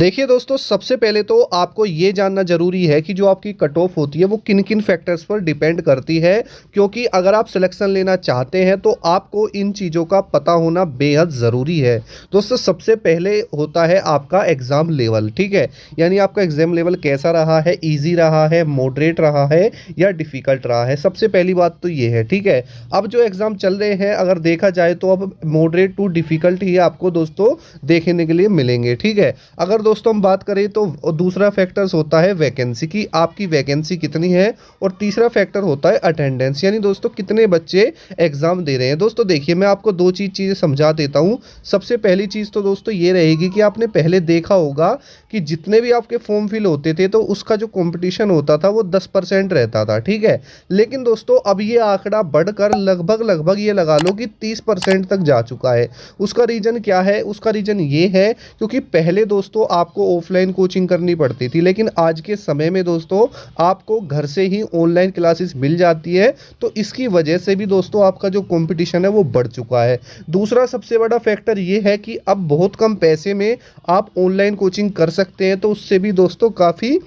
देखिए दोस्तों, सबसे पहले तो आपको ये जानना ज़रूरी है कि जो आपकी कट ऑफ होती है वो किन-किन फैक्टर्स पर डिपेंड करती है, क्योंकि अगर आप सिलेक्शन लेना चाहते हैं तो आपको इन चीज़ों का पता होना बेहद ज़रूरी है। दोस्तों, सबसे पहले होता है आपका एग्ज़ाम लेवल, ठीक है? यानी आपका एग्ज़ाम लेवल कैसा रहा है, ईज़ी रहा है, मॉडरेट रहा है या डिफ़िकल्ट रहा है। सबसे पहली बात तो ये है, ठीक है? अब जो एग्ज़ाम चल रहे हैं अगर देखा जाए तो अब मॉडरेट टू डिफ़िकल्ट ही आपको दोस्तों देखने के लिए मिलेंगे, ठीक है? अगर दोस्तों हम बात करें तो दूसरा फैक्टर्स होता है वैकेंसी की, आपकी वैकेंसी कितनी है, और तीसरा फैक्टर होता है अटेंडेंस, यानी दोस्तों कितने बच्चे एग्जाम दे रहे हैं। दोस्तों देखिए, मैं आपको दो चीज़ें समझा देता हूँ। सबसे पहली चीज़ तो दोस्तों ये रहेगी कि आपने पहले देखा होगा कि जितने भी आपके फॉर्म फिल होते थे तो उसका जो कंपटीशन होता था वो 10% रहता था, ठीक है? लेकिन दोस्तों अब ये आंकड़ा बढ़कर लगभग लगभग ये लगा लो कि 30% तक जा चुका है। उसका रीज़न क्या है? उसका रीज़न ये है क्योंकि पहले दोस्तों आपको ऑफलाइन कोचिंग करनी पड़ती थी, लेकिन आज के समय में दोस्तों आपको घर से ही ऑनलाइन क्लासेस मिल जाती है। तो इसकी वजह से भी दोस्तों आपका जो कंपटीशन है वो बढ़ चुका है। दूसरा सबसे बड़ा फैक्टर ये है कि अब बहुत कम पैसे में आप ऑनलाइन कोचिंग कर सकते हैं, तो उससे भी दोस्तों काफ़ी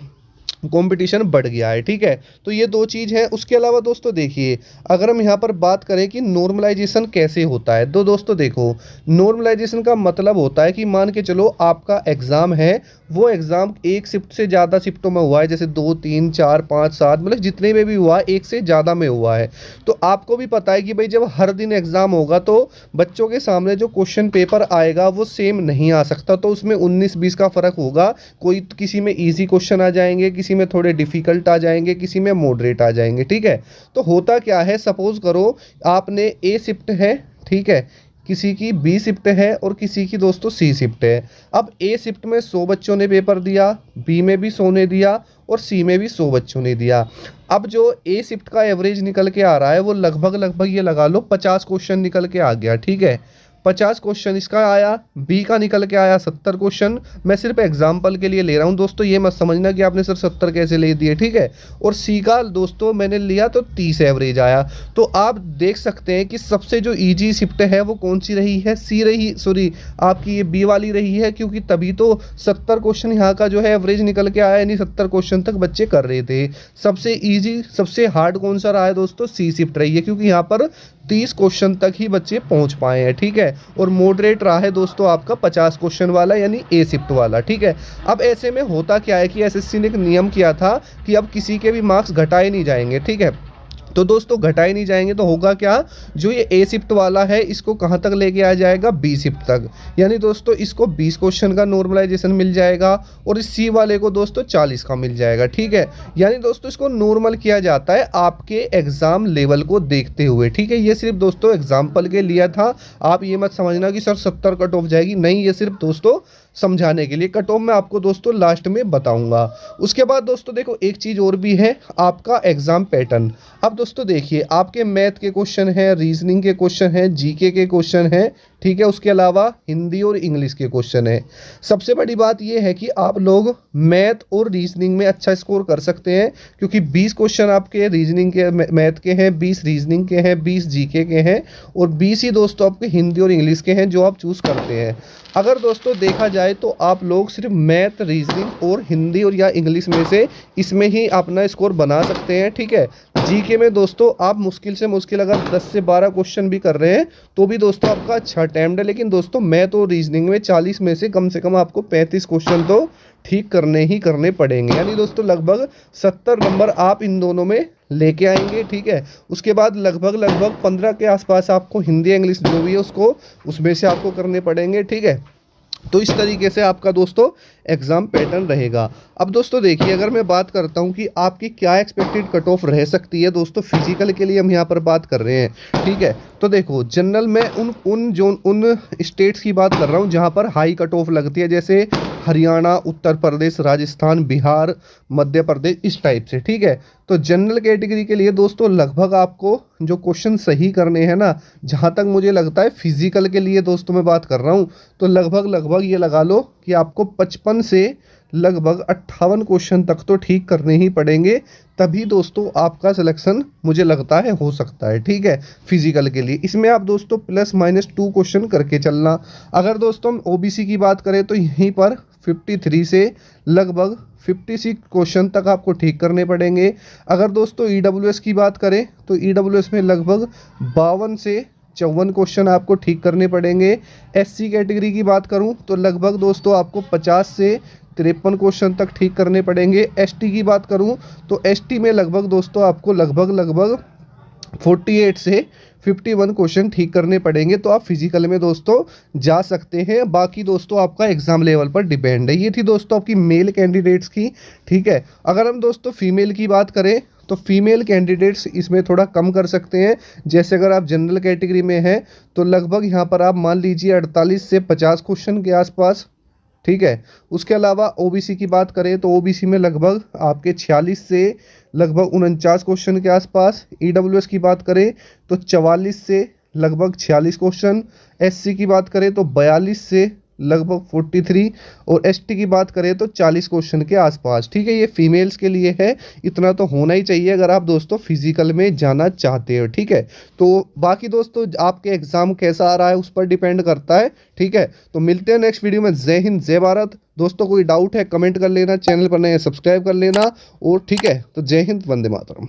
कंपटीशन बढ़ गया है, ठीक है? तो ये दो चीज़ है। उसके अलावा दोस्तों देखिए, अगर हम यहाँ पर बात करें कि नॉर्मलाइजेशन कैसे होता है, तो दोस्तों देखो, नॉर्मलाइजेशन का मतलब होता है कि मान के चलो आपका एग्ज़ाम है, वो एग्ज़ाम एक शिफ्ट से ज़्यादा शिफ्टों में हुआ है, जैसे 2 3 4 5 7 मतलब जितने में भी हुआ है, एक से ज़्यादा में हुआ है। तो आपको भी पता है कि भाई जब हर दिन एग्ज़ाम होगा तो बच्चों के सामने जो क्वेश्चन पेपर आएगा वो सेम नहीं आ सकता, तो उसमें 19-20 का फ़र्क होगा। कोई किसी में ईजी क्वेश्चन आ जाएंगे, किसी में थोड़े डिफ़िकल्ट आ जाएंगे, किसी में मॉडरेट आ जाएंगे, ठीक है? तो होता क्या है, सपोज़ करो आपने ए शिफ्ट है, ठीक है? किसी की बी शिफ्ट है और किसी की दोस्तों सी शिफ्ट है। अब ए शिफ्ट में 100 बच्चों ने पेपर दिया, बी में भी 100 ने दिया और सी में भी 100 बच्चों ने दिया। अब जो ए शिफ्ट का एवरेज निकल के आ रहा है वो लगभग लगभग ये लगा लो 50 क्वेश्चन निकल के आ गया, ठीक है? 50 क्वेश्चन इसका आया, बी का निकल के आया 70 क्वेश्चन। मैं सिर्फ एग्जाम्पल के लिए ले रहा हूँ दोस्तों, ये मत समझना कि आपने सिर्फ 70 कैसे ले दिए, ठीक है? और सी का दोस्तों मैंने लिया तो 30 एवरेज आया। तो आप देख सकते हैं कि सबसे जो ईजी शिफ्ट है वो कौन सी रही है, सी रही, सॉरी आपकी ये बी वाली रही है, क्योंकि तभी तो 70 क्वेश्चन यहाँ का जो है एवरेज निकल के आया, यानी 70 क्वेश्चन तक बच्चे कर रहे थे। सबसे ईजी सबसे हार्ड कौन सा रहा है दोस्तों? सी शिफ्ट रही है, क्योंकि यहाँ पर 30 क्वेश्चन तक ही बच्चे पहुंच पाए हैं, ठीक है? और मॉडरेट रहा है दोस्तों आपका 50 क्वेश्चन वाला, यानी ए शिफ्ट वाला, ठीक है? अब ऐसे में होता क्या है कि एसएससी ने एक नियम किया था कि अब किसी के भी मार्क्स घटाए नहीं जाएंगे, ठीक है? तो दोस्तों घटाए नहीं जाएंगे तो होगा क्या, जो ये ए शिफ्ट वाला है इसको कहाँ तक लेके आ जाएगा? बी शिफ्ट तक। यानी दोस्तों इसको 20 क्वेश्चन का नॉर्मलाइजेशन मिल जाएगा और इस सी वाले को दोस्तों 40 का मिल जाएगा, ठीक है? यानी दोस्तों इसको नॉर्मल किया जाता है आपके एग्जाम लेवल को देखते हुए, ठीक है? ये सिर्फ दोस्तों एग्जाम्पल के लिया था। आप ये मत समझना कि सर 70 कट ऑफ जाएगी, नहीं, ये सिर्फ दोस्तों समझाने के लिए। कट ऑफ मैं आपको दोस्तों लास्ट में बताऊंगा। उसके बाद दोस्तों देखो, एक चीज़ और भी है, आपका एग्जाम पैटर्न। अब दोस्तों देखिए, आपके मैथ के क्वेश्चन हैं, रीजनिंग के क्वेश्चन हैं, जीके के क्वेश्चन हैं, ठीक है? उसके अलावा हिंदी और इंग्लिश के क्वेश्चन है। सबसे बड़ी बात यह है कि आप लोग मैथ और रीजनिंग में अच्छा स्कोर कर सकते हैं, क्योंकि 20 क्वेश्चन आपके रीजनिंग के मैथ के हैं, 20 रीजनिंग के हैं, 20 जीके के हैं और 20 ही दोस्तों आपके हिंदी और इंग्लिश के हैं जो आप चूज़ करते हैं। अगर दोस्तों देखा जाए तो आप लोग सिर्फ मैथ, रीजनिंग और हिंदी और या इंग्लिश में से इसमें ही अपना स्कोर बना सकते हैं, ठीक है? जीके में दोस्तों आप मुश्किल से मुश्किल अगर 10 से 12 क्वेश्चन भी कर रहे हैं तो भी दोस्तों आपका अच्छा अटैम्प्ट है, लेकिन दोस्तों मैथ और रीजनिंग में 40 में से कम आपको 35 क्वेश्चन तो ठीक करने ही करने पड़ेंगे, यानी दोस्तों लगभग 70 नंबर आप इन दोनों में लेके आएंगे, ठीक है? उसके बाद लगभग लगभग 15 के आसपास आपको हिंदी इंग्लिश जो भी है उसको उसमें से आपको करने पड़ेंगे, ठीक है? तो इस तरीके से आपका दोस्तों एग्ज़ाम पैटर्न रहेगा। अब दोस्तों देखिए, अगर मैं बात करता हूं कि आपकी क्या एक्सपेक्टेड कट ऑफ रह सकती है दोस्तों, फिजिकल के लिए हम यहां पर बात कर रहे हैं, ठीक है? तो देखो, जनरल में उन स्टेट्स की बात कर रहा हूं जहां पर हाई कट ऑफ लगती है, जैसे हरियाणा, उत्तर प्रदेश, राजस्थान, बिहार, मध्य प्रदेश, इस टाइप से, ठीक है? तो जनरल कैटेगरी के लिए दोस्तों लगभग आपको जो क्वेश्चन सही करने हैं ना, जहाँ तक मुझे लगता है फिजिकल के लिए दोस्तों मैं बात कर रहा हूँ, तो लगभग लगभग ये लगा लो कि आपको 55 से लगभग 58 क्वेश्चन तक तो ठीक करने ही पड़ेंगे, तभी दोस्तों आपका सिलेक्शन मुझे लगता है हो सकता है। ठीक है, फिजिकल के लिए इसमें आप दोस्तों +-2 क्वेश्चन करके चलना। अगर दोस्तों हम ओबीसी की बात करें तो यहीं पर 53 से लगभग 56 क्वेश्चन तक आपको ठीक करने पड़ेंगे। अगर दोस्तों ईडब्ल्यूएस की बात करें तो ईडब्ल्यूएस में लगभग 52 से 54 क्वेश्चन आपको ठीक करने पड़ेंगे। एससी कैटेगरी की बात करूं तो लगभग दोस्तों आपको 50 से 53 क्वेश्चन तक ठीक करने पड़ेंगे। एसटी की बात करूं तो एसटी में लगभग दोस्तों आपको लगभग 48 से 51 क्वेश्चन ठीक करने पड़ेंगे, तो आप फिजिकल में दोस्तों जा सकते हैं। बाकी दोस्तों आपका एग्जाम लेवल पर डिपेंड है। ये थी दोस्तों आपकी मेल कैंडिडेट्स की। ठीक है, अगर हम दोस्तों फीमेल की बात करें तो फीमेल कैंडिडेट्स इसमें थोड़ा कम कर सकते हैं। जैसे अगर आप जनरल कैटेगरी में हैं तो लगभग यहाँ पर आप मान लीजिए 48 से 50 क्वेश्चन के आसपास। ठीक है, उसके अलावा ओबीसी की बात करें तो ओबीसी में लगभग आपके 46 से लगभग 49 क्वेश्चन के आसपास। ईडब्ल्यूएस की बात करें तो 44 से लगभग 46 क्वेश्चन। एससी की बात करें तो 42 से लगभग 43 और एसटी की बात करें तो 40 क्वेश्चन के आसपास। ठीक है, ये फीमेल्स के लिए है, इतना तो होना ही चाहिए अगर आप दोस्तों फिजिकल में जाना चाहते हो। ठीक है, तो बाकी दोस्तों आपके एग्जाम कैसा आ रहा है उस पर डिपेंड करता है। ठीक है, तो मिलते हैं नेक्स्ट वीडियो में। जय हिंद, जय भारत। दोस्तों कोई डाउट है कमेंट कर लेना, चैनल पर नए सब्सक्राइब कर लेना। और ठीक है, तो जय हिंद, वंदे मातरम।